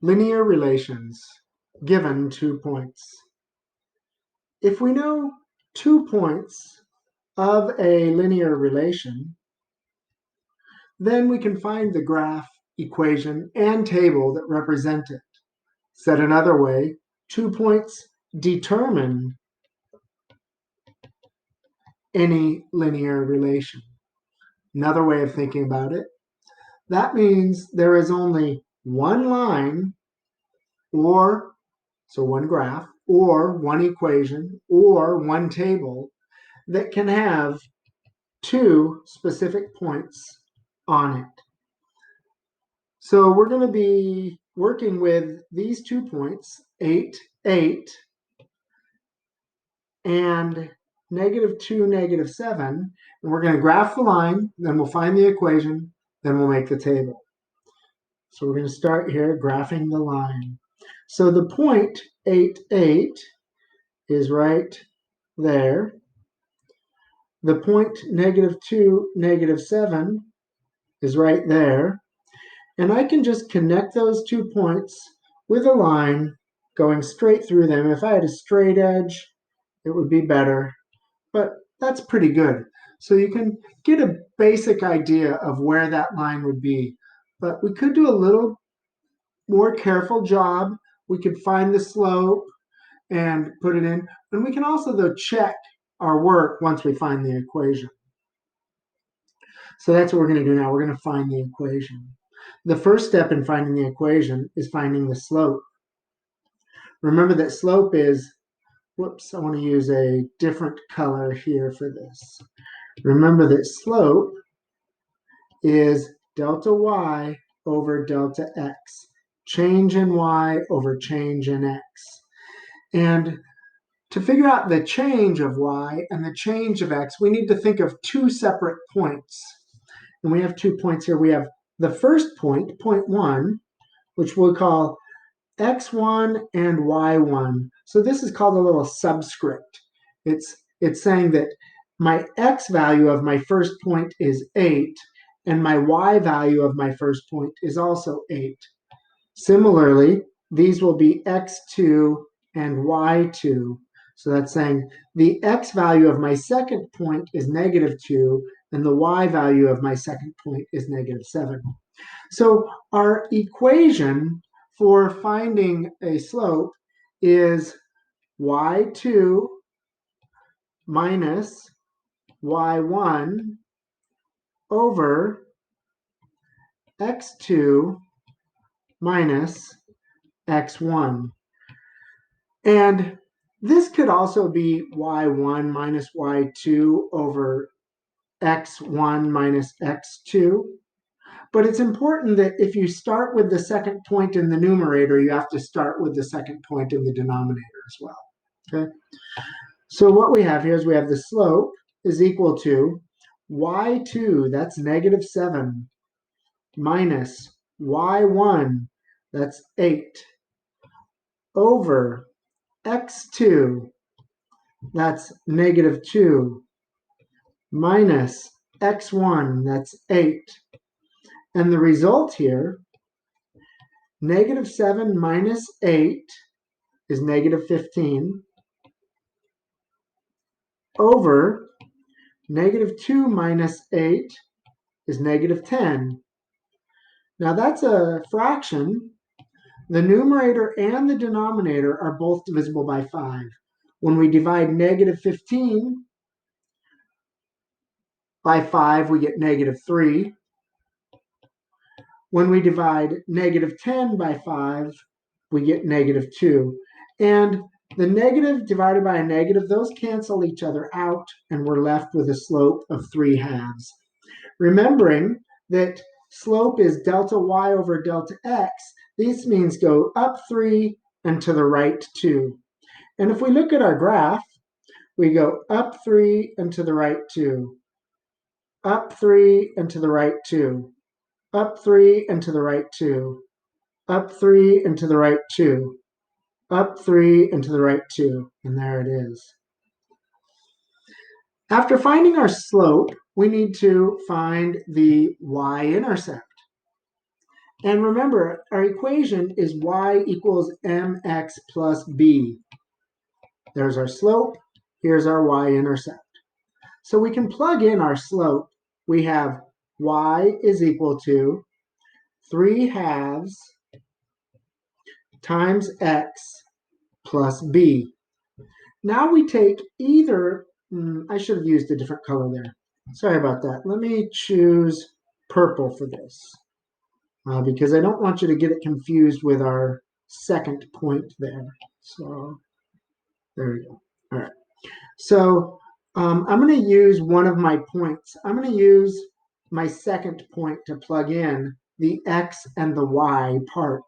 Linear relations given 2 points. If we know 2 points of a linear relation, then we can find the graph, equation, and table that represent it. Said another way, 2 points determine any linear relation. Another way of thinking about it, that means there is only one line, or so one graph, or one equation, or one table that can have 2 specific points on it. So we're going to be working with these 2 points, 8, 8, and -2, -7. And we're going to graph the line, then we'll find the equation, then we'll make the table. So we're going to start here graphing the line. So the point 8, 8 is right there. The point -2, -7 is right there. And I can just connect those 2 points with a line going straight through them. If I had a straight edge, it would be better, but that's pretty good. So you can get a basic idea of where that line would be. But we could do a little more careful job. We could find the slope and put it in. And we can also, though, check our work once we find the equation. So that's what we're going to do now. We're going to find the equation. The first step in finding the equation is finding the slope. Remember that slope is, whoops, I want to use a different color here for this. Remember that slope is delta y over delta x, change in y over change in x. And to figure out the change of y and the change of x, we need to think of 2 separate points. And we have 2 points here. We have the first point, point 1, which we'll call x1 and y1. So this is called a little subscript. It's saying that my x value of my first point is 8, and my y value of my first point is also 8. Similarly, these will be x2 and y2. So that's saying the x value of my second point is -2, and the y value of my second point is -7. So our equation for finding a slope is y2 minus y1 over x2 minus x1. And this could also be y1 minus y2 over x1 minus x2. But it's important that if you start with the second point in the numerator, you have to start with the second point in the denominator as well. Okay. So what we have here is we have the slope is equal to y2, that's -7, minus y1, that's 8, over x2, that's -2, minus x1, that's 8. And the result here, -7 minus 8 is -15, over -2 minus 8 is -10. Now that's a fraction. The numerator and the denominator are both divisible by 5. When we divide -15 by 5, we get -3. When we divide -10 by 5, we get -2. And the negative divided by a negative, those cancel each other out, and we're left with a slope of 3/2. Remembering that slope is delta y over delta x, this means go up 3 and to the right 2. And if we look at our graph, we go up 3 and to the right 2, up 3 and to the right 2, up 3 and to the right 2, up 3 and to the right 2, up 3 and to the right 2, and there it is. After finding our slope, we need to find the y-intercept. And remember, our equation is y equals mx plus b. There's our slope. Here's our y-intercept. So we can plug in our slope. We have y is equal to 3/2 times x plus b. Now we take either, I should have used a different color there. Sorry about that. Let me choose purple for this because I don't want you to get it confused with our second point there. So there we go. All right. So I'm going to use one of my points. I'm going to use my second point to plug in the x and the y part.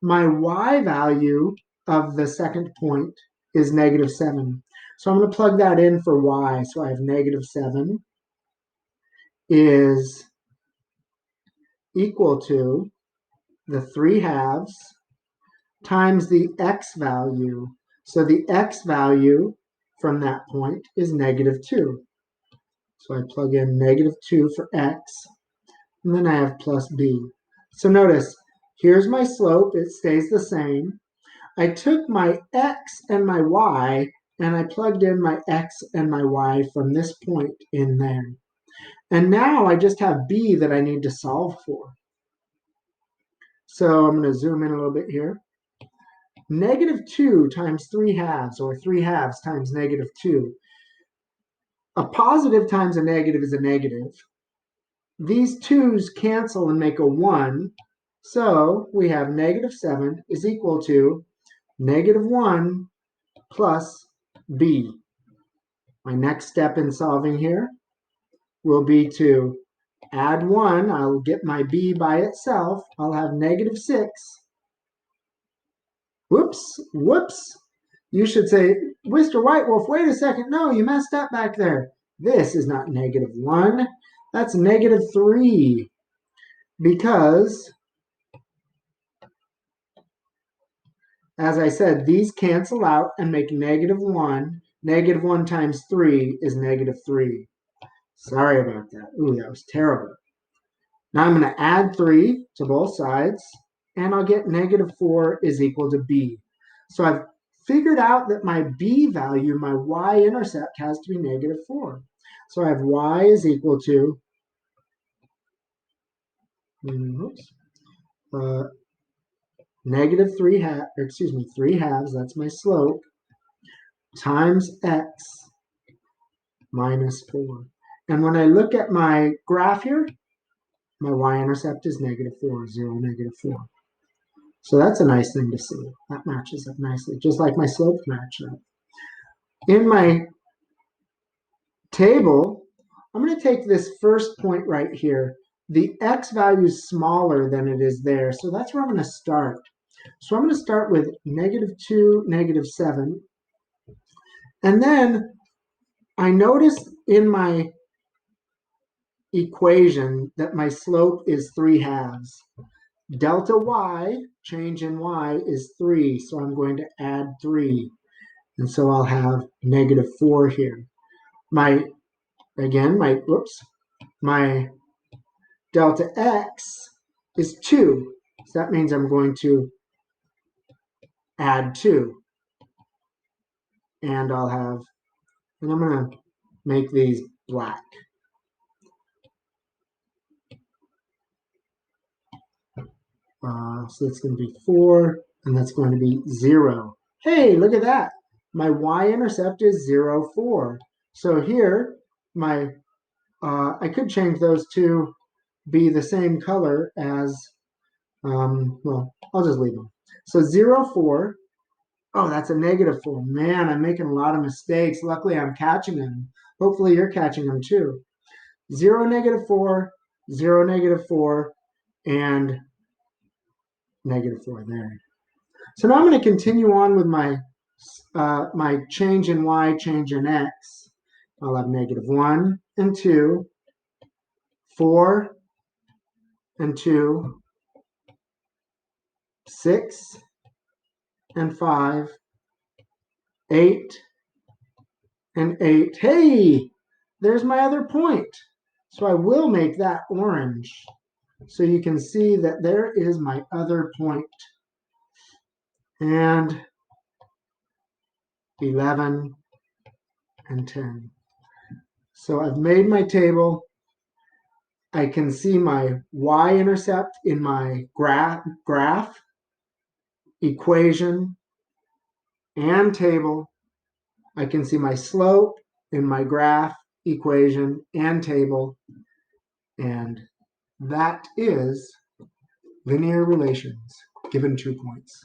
My y value of the second point is -7. So I'm going to plug that in for y. So I have -7 is equal to the 3/2 times the x value. So the x value from that point is -2. So I plug in -2 for x, and then I have plus b. So notice, here's my slope. It stays the same. I took my x and my y, and I plugged in my x and my y from this point in there. And now I just have b that I need to solve for. So I'm going to zoom in a little bit here. -2 times 3/2, or 3/2 times -2. A positive times a negative is a negative. These 2's cancel and make a 1. So we have -7 is equal to -1 plus b. My next step in solving here will be to add 1. I'll get my b by itself. I'll have -6. Whoops. You should say, Mr. White Wolf, wait a second. No, you messed up back there. This is not -1. That's -3. Because, as I said, these cancel out and make -1. -1 times 3 is -3. Sorry about that. Ooh, that was terrible. Now I'm going to add 3 to both sides, and I'll get -4 is equal to b. So I've figured out that my b value, my y-intercept, has to be -4. So I have y is equal to -3/2, that's my slope, times x minus 4. And when I look at my graph here, my y-intercept is -4, 0, -4. So that's a nice thing to see. That matches up nicely, just like my slope match up. In my table, I'm going to take this first point right here. The x value is smaller than it is there, so that's where I'm going to start. So I'm going to start with -2, -7. And then I notice in my equation that my slope is 3/2. Delta y, change in y, is 3, so I'm going to add 3. And so I'll have -4 here. My delta x is 2. So that means I'm going to add 2. And I'm going to make these black. So that's going to be 4, and that's going to be 0. Hey, look at that. My y-intercept is 0, 4. So here, I could change those to be the same color as, well, I'll just leave them. So 0, 4. Oh, that's a -4. Man, I'm making a lot of mistakes. Luckily, I'm catching them. Hopefully, you're catching them too. 0, -4, 0, -4, and -4 there. So now I'm going to continue on with my change in y, change in x. I'll have -1 and 2, 4 and 2, 6 and 5, 8 and 8. Hey, there's my other point. So I will make that orange. So you can see that there is my other point. And 11 and 10. So I've made my table. I can see my y-intercept in my graph, equation, and table. I can see my slope in my graph, equation, and table. And that is linear relations given 2 points.